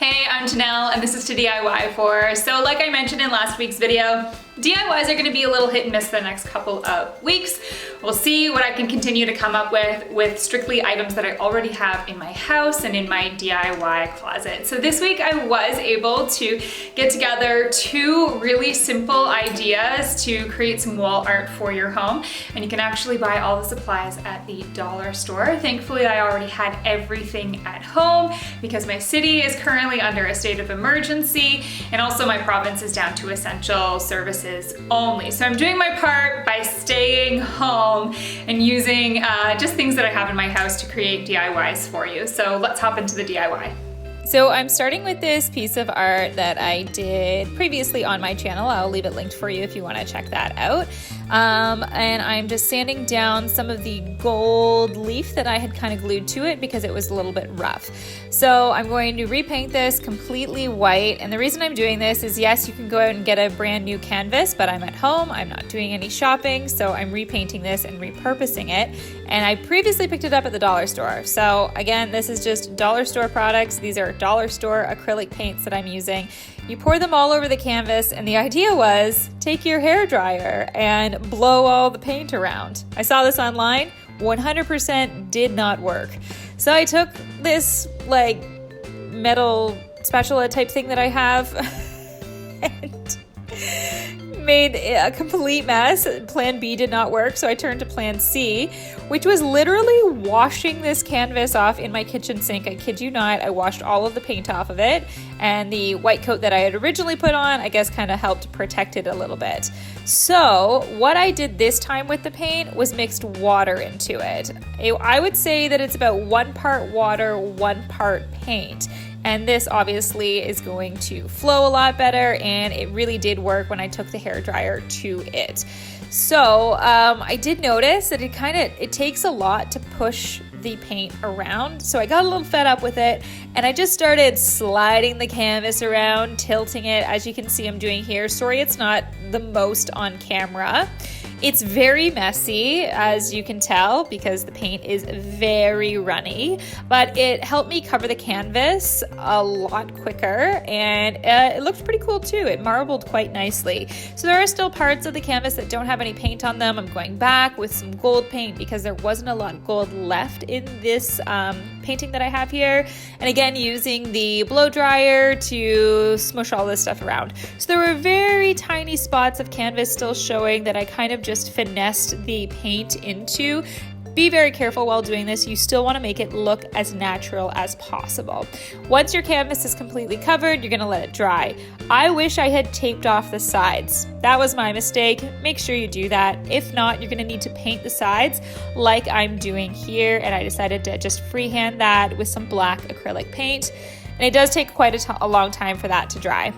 Hey, I'm Janelle and this is toDIYfor. So like I mentioned in last week's video, DIYs are going to be a little hit and miss the next couple of weeks. We'll see what I can continue to come up with strictly items that I already have in my house and in my DIY closet. So this week I was able to get together two really simple ideas to create some wall art for your home. And you can actually buy all the supplies at the dollar store. Thankfully, I already had everything at home because my city is currently under a state of emergency and also my province is down to essential services only. So I'm doing my part by staying home and using just things that I have in my house to create DIYs for you. So let's hop into the DIY. So I'm starting with this piece of art that I did previously on my channel. I'll leave it linked for you if you want to check that out. And I'm just sanding down some of the gold leaf that I had kind of glued to it because it was a little bit rough. So I'm going to repaint this completely white. And the reason I'm doing this is, yes, you can go out and get a brand new canvas, but I'm at home, I'm not doing any shopping, so I'm repainting this and repurposing it. And I previously picked it up at the dollar store. So again, this is just dollar store products. These are dollar store acrylic paints that I'm using. You pour them all over the canvas, and the idea was take your hairdryer and blow all the paint around. I saw this online, 100% did not work. So I took this like metal spatula type thing that I have and made a complete mess. Plan B did not work, so I turned to plan C, which was literally washing this canvas off in my kitchen sink. I kid you not, I washed all of the paint off of it, and the white coat that I had originally put on, I guess kind of helped protect it a little bit. So what I did this time with the paint was mixed water into it. I would say that it's about 1 part water, 1 part paint. And this obviously is going to flow a lot better, and it really did work when I took the hairdryer to it. So I did notice that it takes a lot to push the paint around. So I got a little fed up with it, and I just started sliding the canvas around, tilting it, as you can see I'm doing here. Sorry, it's not the most on camera. It's very messy, as you can tell, because the paint is very runny, but it helped me cover the canvas a lot quicker, and it looked pretty cool too. It marbled quite nicely. So there are still parts of the canvas that don't have any paint on them. I'm going back with some gold paint because there wasn't a lot of gold left in this painting that I have here. And again, using the blow dryer to smush all this stuff around. So there were very tiny spots of canvas still showing that I kind of just finessed the paint into. Be very careful while doing this. You still want to make it look as natural as possible. Once your canvas is completely covered, you're going to let it dry. I wish I had taped off the sides. That was my mistake. Make sure you do that. If not, you're going to need to paint the sides like I'm doing here, and I decided to just freehand that with some black acrylic paint. And it does take quite a long time for that to dry.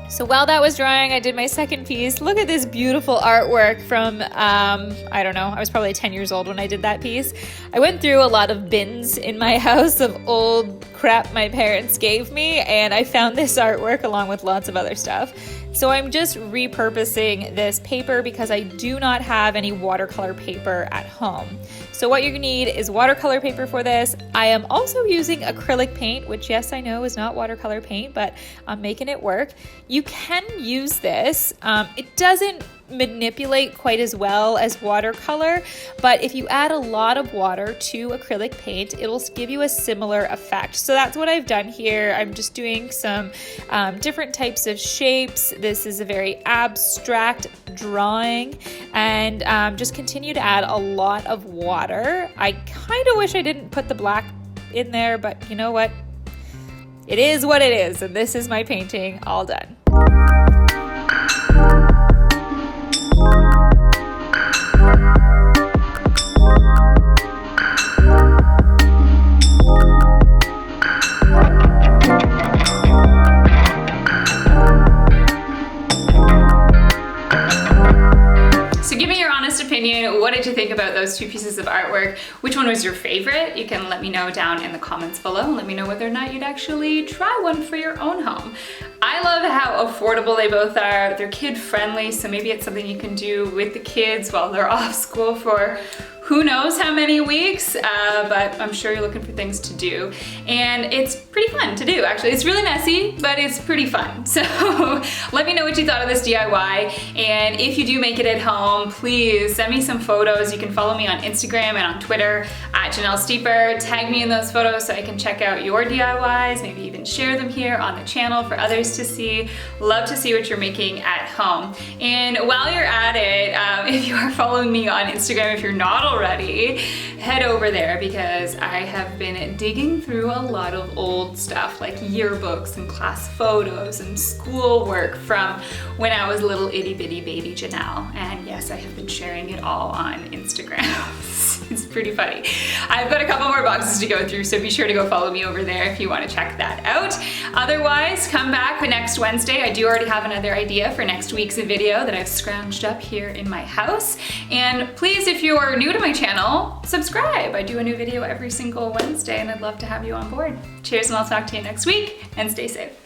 So while that was drying, I did my second piece. Look at this beautiful artwork from, I don't know, I was probably 10 years old when I did that piece. I went through a lot of bins in my house of old crap my parents gave me, and I found this artwork along with lots of other stuff. So I'm just repurposing this paper because I do not have any watercolor paper at home. So what you're gonna need is watercolor paper for this. I am also using acrylic paint, which, yes, I know is not watercolor paint, but I'm making it work. You can use this. It doesn't manipulate quite as well as watercolor, but if you add a lot of water to acrylic paint, it'll give you a similar effect. So that's what I've done here. I'm just doing some different types of shapes. This is a very abstract drawing, and just continue to add a lot of water. I kind of wish I didn't put the black in there, but you know what? It is what it is, and this is my painting all done. What did you think about those two pieces of artwork? Which one was your favorite? You can let me know down in the comments below and let me know whether or not you'd actually try one for your own home. I love how affordable they both are. They're kid friendly, so maybe it's something you can do with the kids while they're off school for who knows how many weeks, but I'm sure you're looking for things to do. And it's pretty fun to do, actually. It's really messy, but it's pretty fun. So let me know what you thought of this DIY. And if you do make it at home, please send me some photos. You can follow me on Instagram and on Twitter at Janelle Steeper. Tag me in those photos so I can check out your DIYs, maybe even share them here on the channel for others to see. Love to see what you're making at home. And while you're at it, if you are following me on Instagram, if you're not already, head over there because I have been digging through a lot of old stuff like yearbooks and class photos and schoolwork from when I was little itty bitty baby Janelle. And yes, I have been sharing it all on Instagram. It's pretty funny. I've got a couple more boxes to go through, so be sure to go follow me over there if you want to check that out. Otherwise, come back next Wednesday. I do already have another idea for next week's video that I've scrounged up here in my house. And please, if you're new to my channel, subscribe. I do a new video every single Wednesday and I'd love to have you on board. Cheers, and I'll talk to you next week, and stay safe.